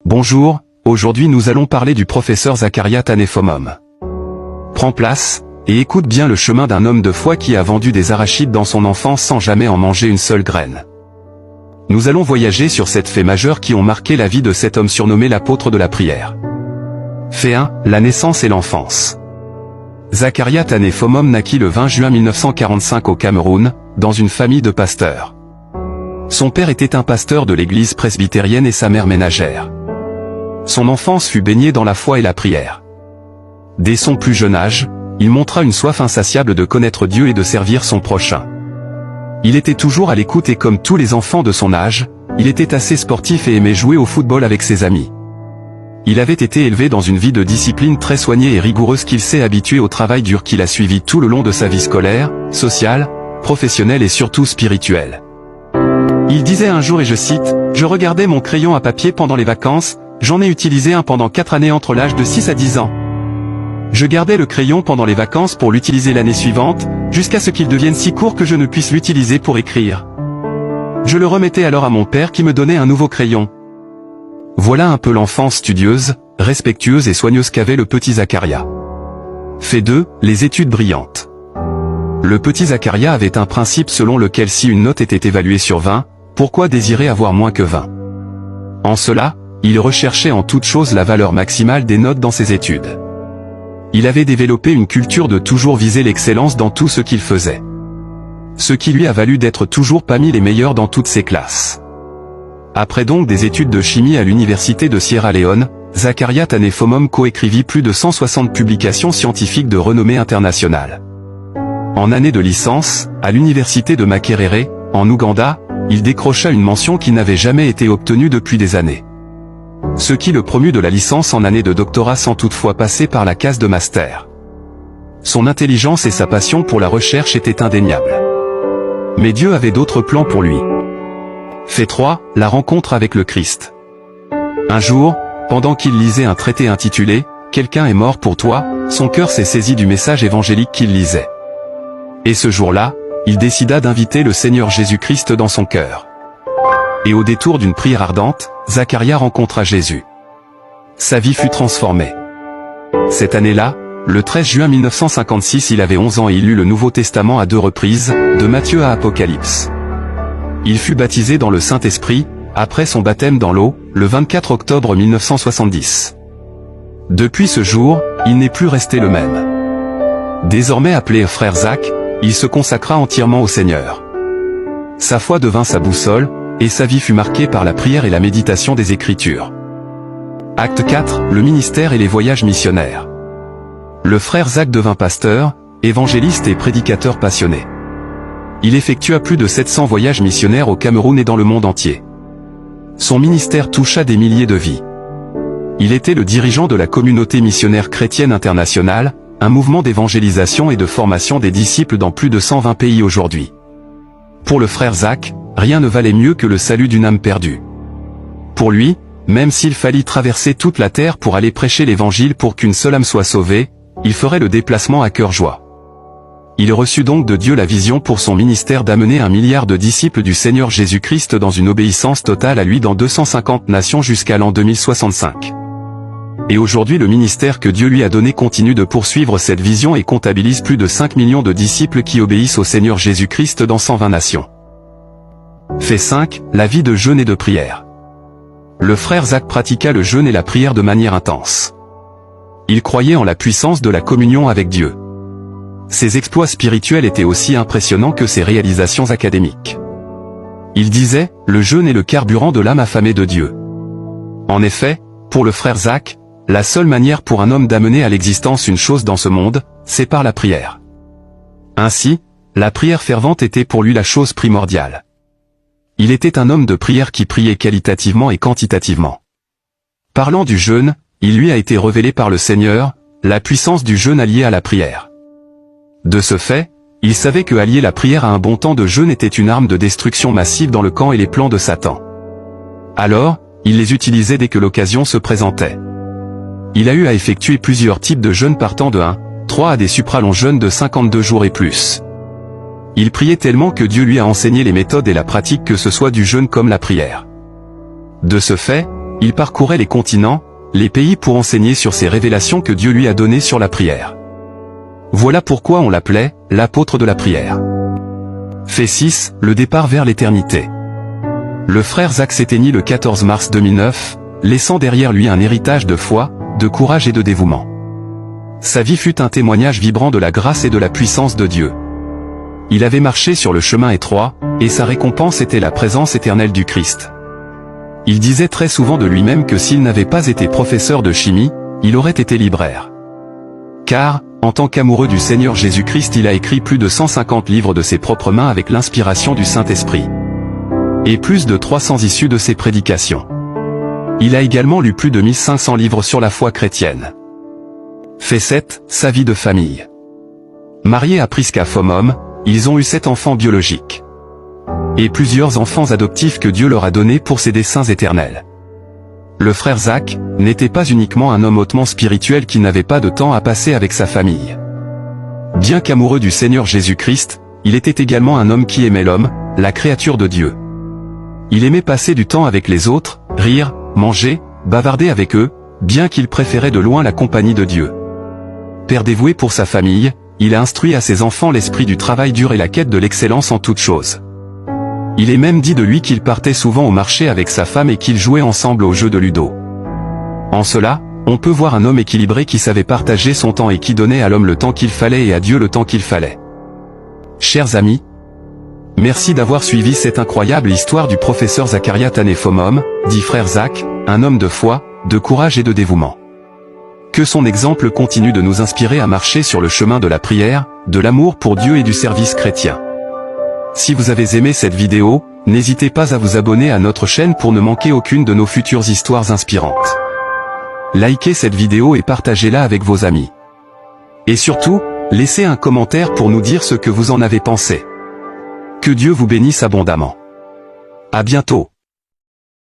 Bonjour, aujourd'hui nous allons parler du professeur Zacharia Tanéphomom. Prends place, et écoute bien le chemin d'un homme de foi qui a vendu des arachides dans son enfance sans jamais en manger une seule graine. Nous allons voyager sur 7 faits majeurs qui ont marqué la vie de cet homme surnommé l'apôtre de la prière. Fait 1, la naissance et l'enfance. Zacharia Tanéphomom naquit le 20 juin 1945 au Cameroun, dans une famille de pasteurs. Son père était un pasteur de l'église presbytérienne et sa mère ménagère. Son enfance fut baignée dans la foi et la prière. Dès son plus jeune âge, il montra une soif insatiable de connaître Dieu et de servir son prochain. Il était toujours à l'écoute et comme tous les enfants de son âge, il était assez sportif et aimait jouer au football avec ses amis. Il avait été élevé dans une vie de discipline très soignée et rigoureuse qu'il s'est habitué au travail dur qu'il a suivi tout le long de sa vie scolaire, sociale, professionnelle et surtout spirituelle. Il disait un jour et je cite, « Je regardais mon crayon à papier pendant les vacances, j'en ai utilisé un pendant 4 années entre l'âge de 6 à 10 ans. Je gardais le crayon pendant les vacances pour l'utiliser l'année suivante, jusqu'à ce qu'il devienne si court que je ne puisse l'utiliser pour écrire. Je le remettais alors à mon père qui me donnait un nouveau crayon. » Voilà un peu l'enfance studieuse, respectueuse et soigneuse qu'avait le petit Zacharia. Fait 2, les études brillantes. Le petit Zacharia avait un principe selon lequel si une note était évaluée sur 20, pourquoi désirer avoir moins que 20? En cela, il recherchait en toute chose la valeur maximale des notes dans ses études. Il avait développé une culture de toujours viser l'excellence dans tout ce qu'il faisait. Ce qui lui a valu d'être toujours parmi les meilleurs dans toutes ses classes. Après donc des études de chimie à l'université de Sierra Leone, Zacharia Tanéphomom coécrivit plus de 160 publications scientifiques de renommée internationale. En année de licence, à l'université de Makerere, en Ouganda, il décrocha une mention qui n'avait jamais été obtenue depuis des années. Ce qui le promut de la licence en année de doctorat sans toutefois passer par la case de master. Son intelligence et sa passion pour la recherche étaient indéniables. Mais Dieu avait d'autres plans pour lui. Fait 3, la rencontre avec le Christ. Un jour, pendant qu'il lisait un traité intitulé « Quelqu'un est mort pour toi », son cœur s'est saisi du message évangélique qu'il lisait. Et ce jour-là, il décida d'inviter le Seigneur Jésus-Christ dans son cœur. Et au détour d'une prière ardente, Zacharia rencontra Jésus. Sa vie fut transformée. Cette année-là, le 13 juin 1956 il avait 11 ans et il lut le Nouveau Testament à 2 reprises, de Matthieu à Apocalypse. Il fut baptisé dans le Saint-Esprit, après son baptême dans l'eau, le 24 octobre 1970. Depuis ce jour, il n'est plus resté le même. Désormais appelé frère Zach, il se consacra entièrement au Seigneur. Sa foi devint sa boussole, et sa vie fut marquée par la prière et la méditation des Écritures. Acte 4, le ministère et les voyages missionnaires. Le frère Zach devint pasteur, évangéliste et prédicateur passionné. Il effectua plus de 700 voyages missionnaires au Cameroun et dans le monde entier. Son ministère toucha des milliers de vies. Il était le dirigeant de la communauté missionnaire chrétienne internationale, un mouvement d'évangélisation et de formation des disciples dans plus de 120 pays aujourd'hui. Pour le frère Zach, rien ne valait mieux que le salut d'une âme perdue. Pour lui, même s'il fallit traverser toute la terre pour aller prêcher l'évangile pour qu'une seule âme soit sauvée, il ferait le déplacement à cœur joie. Il reçut donc de Dieu la vision pour son ministère d'amener 1 milliard de disciples du Seigneur Jésus-Christ dans une obéissance totale à lui dans 250 nations jusqu'à l'an 2065. Et aujourd'hui le ministère que Dieu lui a donné continue de poursuivre cette vision et comptabilise plus de 5 millions de disciples qui obéissent au Seigneur Jésus-Christ dans 120 nations. Fait 5, la vie de jeûne et de prière. Le frère Zach pratiqua le jeûne et la prière de manière intense. Il croyait en la puissance de la communion avec Dieu. Ses exploits spirituels étaient aussi impressionnants que ses réalisations académiques. Il disait, le jeûne est le carburant de l'âme affamée de Dieu. En effet, pour le frère Zach, la seule manière pour un homme d'amener à l'existence une chose dans ce monde, c'est par la prière. Ainsi, la prière fervente était pour lui la chose primordiale. Il était un homme de prière qui priait qualitativement et quantitativement. Parlant du jeûne, il lui a été révélé par le Seigneur, la puissance du jeûne alliée à la prière. De ce fait, il savait que allier la prière à un bon temps de jeûne était une arme de destruction massive dans le camp et les plans de Satan. Alors, il les utilisait dès que l'occasion se présentait. Il a eu à effectuer plusieurs types de jeûnes partant de 1, 3 à des supralongs jeûnes de 52 jours et plus. Il priait tellement que Dieu lui a enseigné les méthodes et la pratique que ce soit du jeûne comme la prière. De ce fait, il parcourait les continents, les pays pour enseigner sur ces révélations que Dieu lui a données sur la prière. Voilà pourquoi on l'appelait l'apôtre de la prière. Fait 6, le départ vers l'éternité. Le frère Zach s'éteignit le 14 mars 2009, laissant derrière lui un héritage de foi, de courage et de dévouement. Sa vie fut un témoignage vibrant de la grâce et de la puissance de Dieu. Il avait marché sur le chemin étroit, et sa récompense était la présence éternelle du Christ. Il disait très souvent de lui-même que s'il n'avait pas été professeur de chimie, il aurait été libraire. Car, en tant qu'amoureux du Seigneur Jésus-Christ, il a écrit plus de 150 livres de ses propres mains avec l'inspiration du Saint-Esprit. Et plus de 300 issues de ses prédications. Il a également lu plus de 1500 livres sur la foi chrétienne. Fait 7, sa vie de famille. Marié à Priska Fomom, ils ont eu 7 enfants biologiques. Et plusieurs enfants adoptifs que Dieu leur a donnés pour ses desseins éternels. Le frère Zach n'était pas uniquement un homme hautement spirituel qui n'avait pas de temps à passer avec sa famille. Bien qu'amoureux du Seigneur Jésus-Christ, il était également un homme qui aimait l'homme, la créature de Dieu. Il aimait passer du temps avec les autres, rire, manger, bavarder avec eux, bien qu'il préférait de loin la compagnie de Dieu. Père dévoué pour sa famille, il a instruit à ses enfants l'esprit du travail dur et la quête de l'excellence en toutes choses. Il est même dit de lui qu'il partait souvent au marché avec sa femme et qu'ils jouaient ensemble au jeu de Ludo. En cela, on peut voir un homme équilibré qui savait partager son temps et qui donnait à l'homme le temps qu'il fallait et à Dieu le temps qu'il fallait. Chers amis, merci d'avoir suivi cette incroyable histoire du professeur Zacharias Tanéphomom, dit frère Zach, un homme de foi, de courage et de dévouement. Que son exemple continue de nous inspirer à marcher sur le chemin de la prière, de l'amour pour Dieu et du service chrétien. Si vous avez aimé cette vidéo, n'hésitez pas à vous abonner à notre chaîne pour ne manquer aucune de nos futures histoires inspirantes. Likez cette vidéo et partagez-la avec vos amis. Et surtout, laissez un commentaire pour nous dire ce que vous en avez pensé. Que Dieu vous bénisse abondamment. À bientôt.